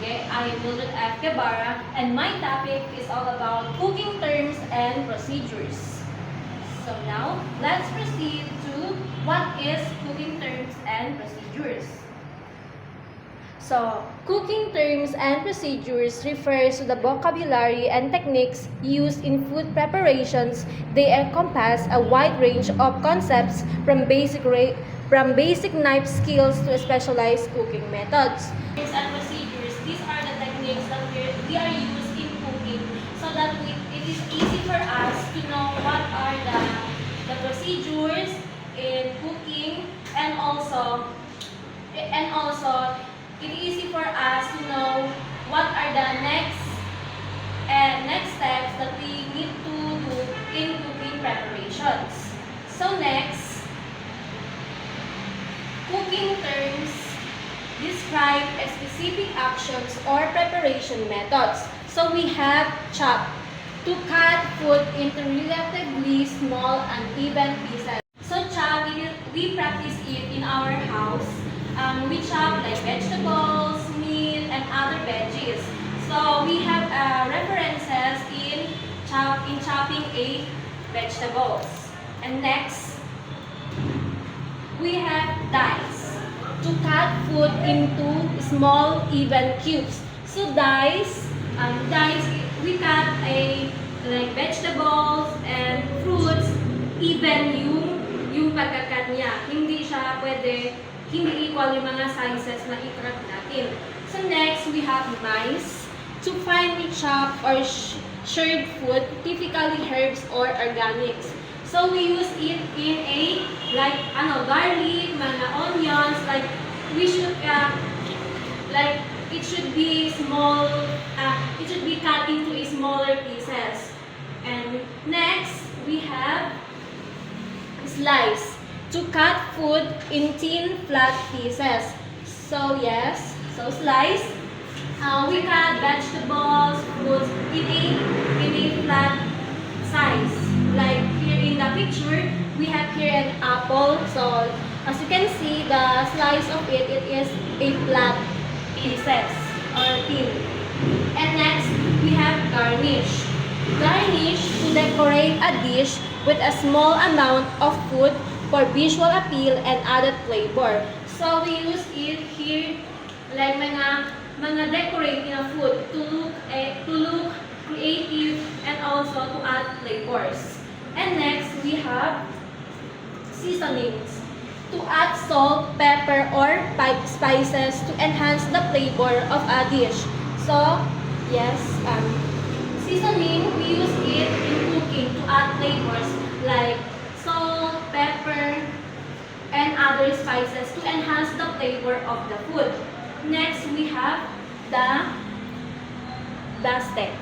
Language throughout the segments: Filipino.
Duque. I am Mildred F. Guevara, and my topic is all about cooking terms and procedures. So now, let's proceed to what is cooking terms and procedures. So, cooking terms and procedures refers to the vocabulary and techniques used in food preparations. They encompass a wide range of concepts from basic knife skills to specialized cooking methods. Terms and procedures, these are the techniques that we are used in cooking so that it is easy for us to know what are the procedures in cooking, and also it is easy for us to know what are the next steps that we need to do in cooking preparations. So next, cooking terms describe a specific actions or preparation methods. So we have chop, to cut food into relatively small and even pieces. So chop, we practice it in our house. We chop like vegetables, meat, and other veggies. So we have references in chopping vegetables. And next, we have dice, to cut food into small even cubes. So dice we cut like vegetables and fruits, even yung pagkakat niya. Hindi equal yung mga sizes na i-cut natin. So next, we have mice, to finely chop or shred food, typically herbs or organics. So we use it in garlic, mga onions, we should it should be small, it should be cut into smaller pieces. And next, we have slice, to cut food in thin, flat pieces. So yes, so slice, we cut vegetables, fruits in a flat size. Like here in the picture, we have here an apple. So as you can see, the slice of it is a flat pieces or thin. And next, we have garnish. Garnish, to decorate a dish with a small amount of food for visual appeal and added flavor. So we use it here like mga decorating of food to look creative and also to add flavors. And next, we have seasonings, to add salt, pepper, or spices to enhance the flavor of a dish. So yes, seasoning, we use it in cooking to add flavors like salt, pepper, and other spices to enhance the flavor of the food. Next, we have the baste,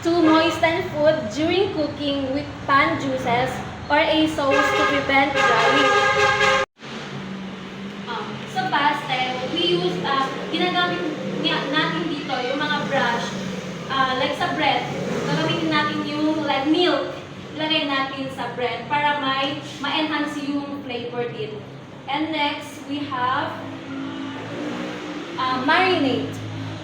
to moisten food during cooking with pan juices or a sauce to prevent drying. Sa baste, we use, ginagamit natin dito yung mga brush, like sa bread, gagamitin natin yung like milk, ilagay natin sa bread para ma-enhance yung flavor din. And next, we have marinade,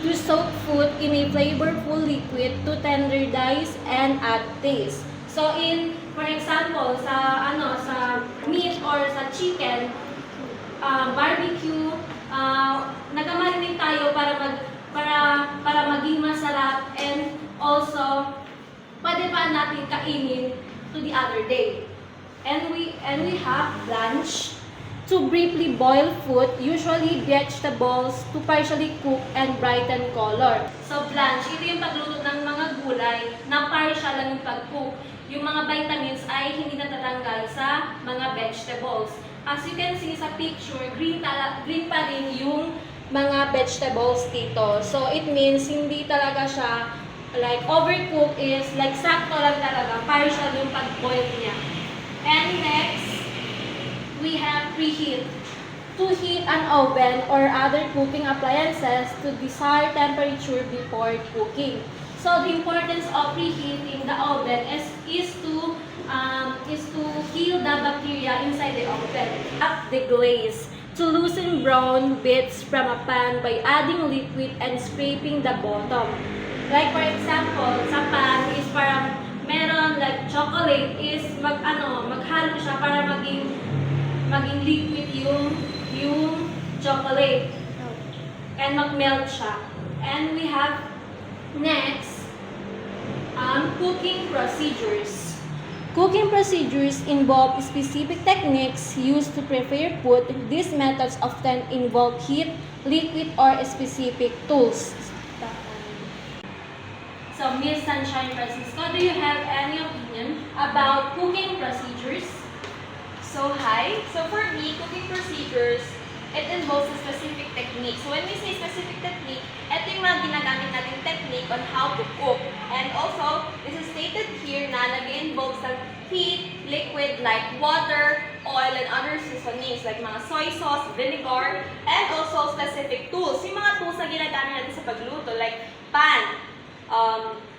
to soak food in a flavorful liquid to tenderdize and add taste. So for example, sa meat or sa chicken, barbecue, nagamarinate tayo para maging masarap, and also pwede pa natin kainin to the other day. And we have blanch, to briefly boil food, usually vegetables, to partially cook and brighten color. So blanch, ito yung pagluto ng mga gulay na partial lang yung pag-cook. Yung mga vitamins ay hindi natatanggal sa mga vegetables. As you can see sa picture, green pa rin yung mga vegetables dito. So it means hindi talaga siya like overcook, is like sakto lang talaga, partial yung pag-boil niya. And next, we have preheat, to heat an oven or other cooking appliances to desired temperature before cooking. So the importance of preheating the oven is to kill the bacteria inside the oven. Up the glaze, to loosen brown bits from a pan by adding liquid and scraping the bottom. Like for example, sa pan is parang meron like chocolate is maghalo siya para maging liquid yung chocolate and magmelt siya. And we have next cooking procedures. Cooking procedures involve specific techniques used to prepare food. These methods often involve heat, liquid, or specific tools. So, Miss Sunshine Francisco, do you have any opinion about cooking procedures? So, hi. So, for me, cooking procedures, it involves a specific technique. So, when we say specific technique, ito yung mga ginagamit natin technique on how to cook. And also, this is stated here na nag-involve sa heat, liquid like water, oil, and other seasonings like mga soy sauce, vinegar, and also specific tools. Yung mga tools na ginagamit natin sa pagluto like pan,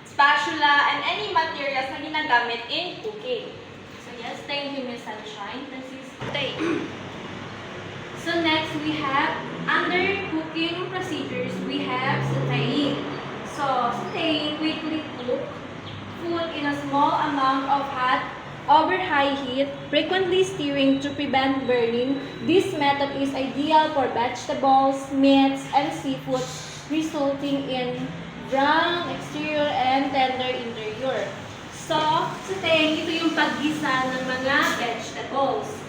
spatula, and any materials na ginagamit in cooking. So, yes, thank you, Miss Sunshine. So next we have, under cooking procedures, we have sautéing. So sautéing quickly cook food in a small amount of hot over high heat, frequently stirring to prevent burning. This method is ideal for vegetables, meats, and seafoods, resulting in brown exterior and tender interior. So, sautéing, ito yung paggisa ng mga vegetables.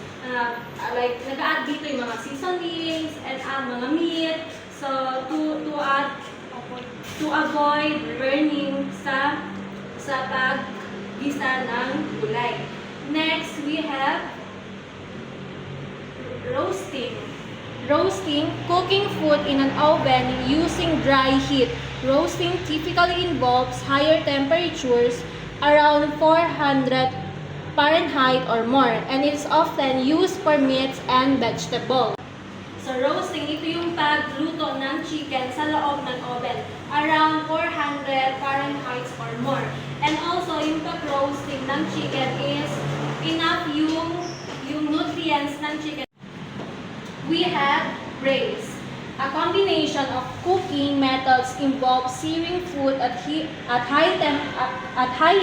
Like, nag-add dito yung mga seasonings and mga meat. So, to avoid burning sa paggisa ng gulay. Next, we have roasting. Roasting, cooking food in an oven using dry heat. Roasting typically involves higher temperatures around 400 Fahrenheit or more, and it's often used for meats and vegetables. So roasting, ito yung pagluto ng chicken sa loob ng oven, around 400 Fahrenheit or more. And also, yung pag-roasting ng chicken is enough yung nutrients ng chicken. We have braise. A combination of cooking methods involves searing food at high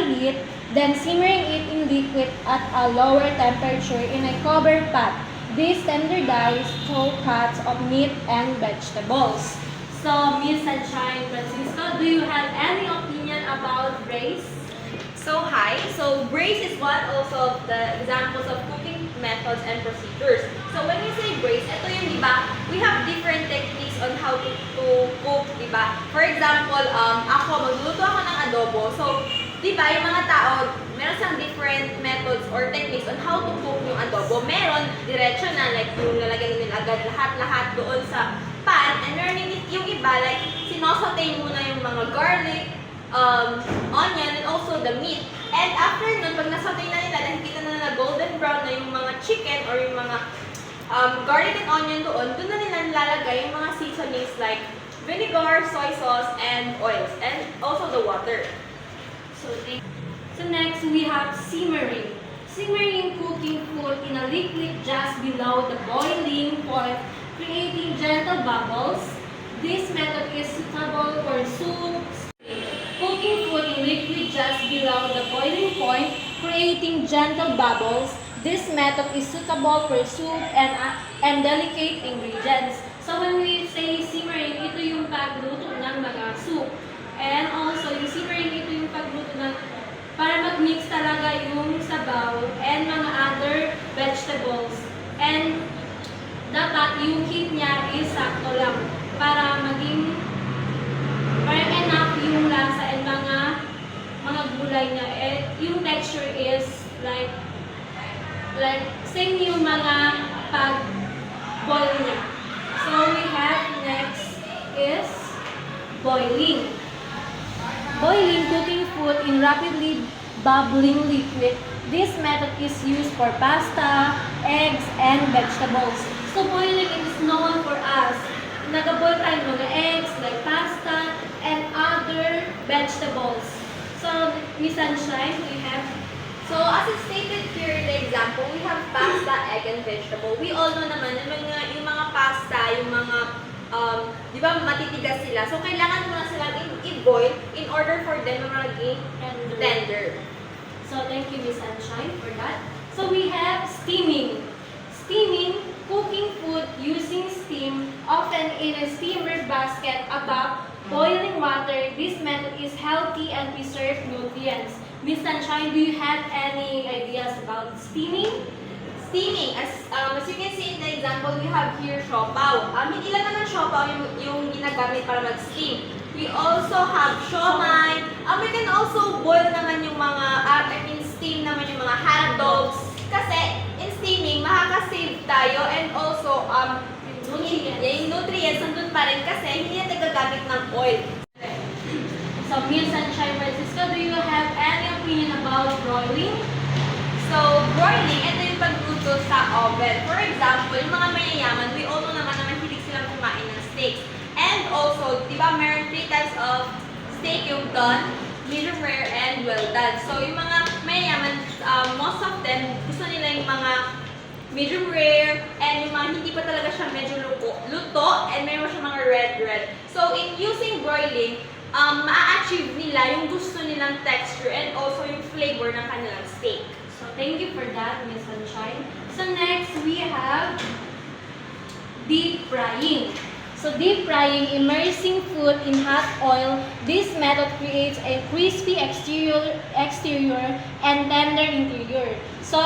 heat, then simmering it in liquid at a lower temperature in a covered pot. These standardize whole cuts of meat and vegetables. So, Miss Sunshine Francisco, do you have any opinion about braise? So, hi. So, braise is one also of the examples of cooking methods and procedures. So, when we say braise, ito yung, di ba, we have different techniques on how to cook, di ba? For example, magluluto ako ng adobo. So, di ba, yung mga tao, meron silang different methods or techniques on how to cook yung adobo. Meron, diretso na, like, yung lalagyan nila agad lahat-lahat doon sa pan. And meron yung iba, like, sinosauté muna yung mga garlic, onion, and also the meat. And after nun, pag nasauté na nila, nakikita na golden brown na yung mga chicken or yung mga garlic and onion doon na nila nilalagay yung mga seasonings like vinegar, soy sauce, and oils, and also the water. So next, we have simmering. Simmering, cooking food in a liquid just below the boiling point, creating gentle bubbles. This method is suitable for soups. Cooking food in liquid just below the boiling point, creating gentle bubbles. This method is suitable for soup and delicate ingredients. So when we say simmering, ito yung pagluto ng mga soup. And also, yung simmering, ito yung pagluto ng para mag-mix talaga yung sabaw and mga other vegetables. And dapat yung heat niya is sakto lang para maging parang enough yung lasa and mga gulay niya. And yung texture is like same yung mga pag-boil niya. So we have next is boiling. Boiling, cooking food in rapidly bubbling liquid. This method is used for pasta, eggs, and vegetables. So boiling is known for us. Nag-boil tayo ng mga eggs, like pasta, and other vegetables. So, Miss Sunshine, we have... So, as it's stated here in the example, we have pasta, egg, and vegetable. We all know naman yung mga pasta, yung mga, di ba, matitigas sila. So, kailangan mo na silang i-boil in order for them na maging tender. So thank you, Miss Sunshine, for that. So we have steaming. Steaming, cooking food using steam, often in a steamer basket above boiling water. This method is healthy and preserves nutrients. Miss Sunshine, do you have any ideas about steaming? Steaming, as you can see in the example, we have here siopaw. Hindi lang naman siopaw yung ginagamit para mag-steam. We also have siomai. We can also boil naman yung mga, steam naman yung mga hot dogs. Kasi, in steaming, makaka-save tayo and also, yung nutrients nandun pa rin kasi hindi na nagagamit ng oil. So Miss Sunshine Francisco, do you have any opinion about broiling? So, broiling, ito yung pagluto sa oven. For example, yung mga mayayaman, we all know naman hilig silang kumain ng steaks. And also, di ba, meron 3 types of steak, yung done, medium rare, and well done. So, yung mga mayayaman, most of them, gusto nila yung mga medium rare, and yung mga hindi pa talaga siya medyo luto, and meron siya mga red. So, in using broiling, ma-achieve nila yung gusto nilang texture and also yung flavor ng kanilang steak. So thank you for that, Miss Sunshine. So next we have deep frying. So deep frying, immersing food in hot oil. This method creates a crispy exterior and tender interior. So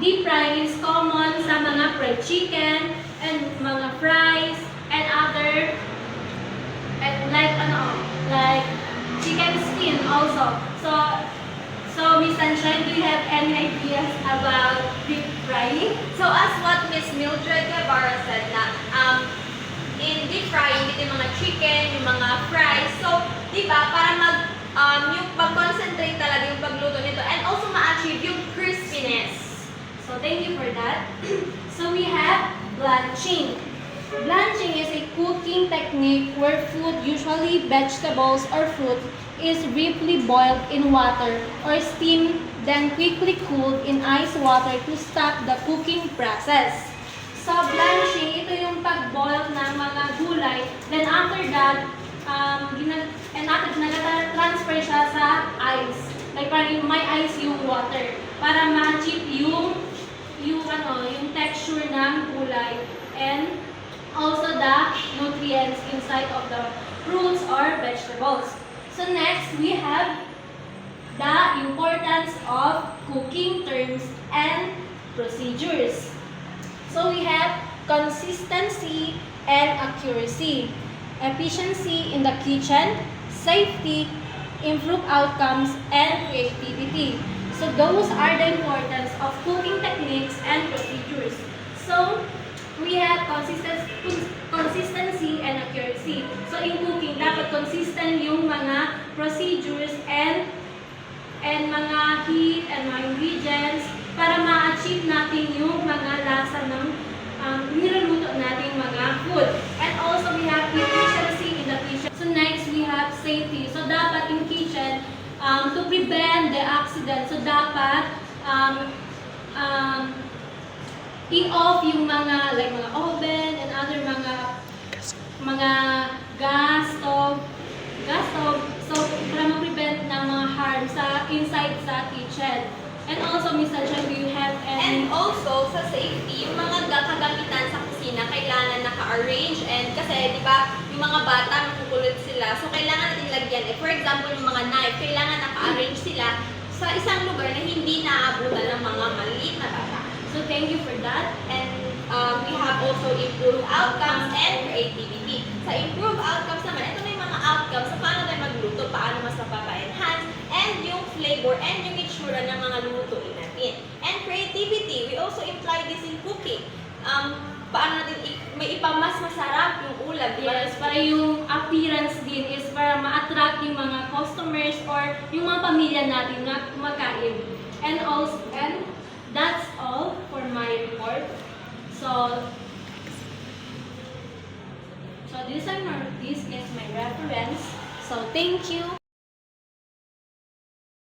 deep frying is common sa mga fried chicken and mga fries and other like chicken skin also. So Miss Sunshine, do you have any ideas about deep frying? So, as what Miss Mildred Guevara said na, in deep frying, dito yung mga chicken, yung mga fries. So, di ba, para yung pag-concentrate talaga yung pagluto nito and also ma-achieve yung crispiness. So thank you for that. So we have blanching. Blanching is a cooking technique where food, usually vegetables or fruit, is briefly boiled in water or steamed, then quickly cooled in ice water to stop the cooking process. So blanching, ito yung pag-boil ng mga gulay. Then after that, nag-transfer siya sa ice. Like parang may ice yung water para ma-achieve yung texture ng gulay and also the nutrients inside of the fruits or vegetables. So next, we have the importance of cooking terms and procedures. So we have consistency and accuracy, efficiency in the kitchen, safety, improved outcomes, and creativity. So those are the importance of cooking techniques and procedures. So we have consistency and accuracy. So in cooking, dapat consistent yung mga procedures and mga heat and mga ingredients para ma-achieve natin yung mga lasa ng niluluto nating mga food. And also we have efficiency in the kitchen. So next we have safety. So dapat in kitchen, to prevent the accident, so dapat i-off yung mga oven and other mga gas stove. So para ma-prevent ng mga harm inside sa kitchen. And also, Miss Sunshine, do you have any? And also, sa safety, yung mga kagamitan sa kusina, kailangan naka-arrange. And kasi, di ba, yung mga bata, makukulit sila. So, kailangan natin lagyan. For example, yung mga knife, kailangan naka-arrange sila sa isang lugar na hindi naaabutan ng mga maliit na bata. So, thank you for that. And we have also improved outcomes and creativity. Sa improved outcomes naman, ito na yung mga outcomes sa paano tayo magluto, paano mas mapapa-enhance, and yung flavor and yung itsura ng mga lulutuin natin. And creativity, we also imply this in cooking. Paano natin may ipamas masarap yung ulam. Yes, para yung appearance din is para ma-attract yung mga customers or yung mga pamilya natin na kumakain. And that's all for my report. So this is my reference. So thank you.